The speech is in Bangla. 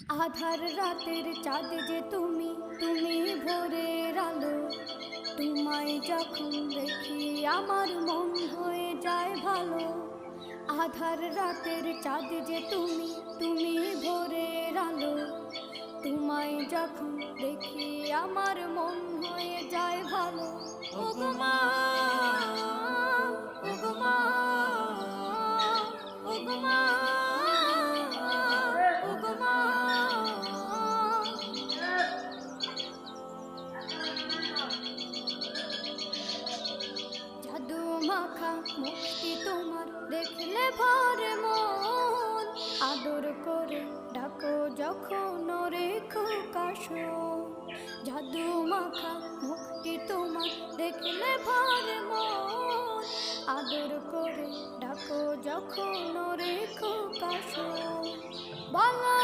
আধার রাতের চাঁদ যে তুমি, তুমি ভোরের আলো। তোমায় যখন দেখি আমার মন হয়ে যায় ভালো। আধার রাতের চাঁদ যে তুমি, তুমি ভোরের আলো। তোমায় যখন দেখি আমার মন হয়ে যায় ভালো। ওগো মা, ওগো মা, ওগো মা, ওগো মা। জাদু মাখা মুক্তি তোমার দেখলে ভরে মন। আদর করে ডাকো যখন রেখো কাশন। জাদু মাখা মুক্তি তোমার দেখলে ভরে মন। আদর করে ডাকো যখন রেখো কাশন। বলা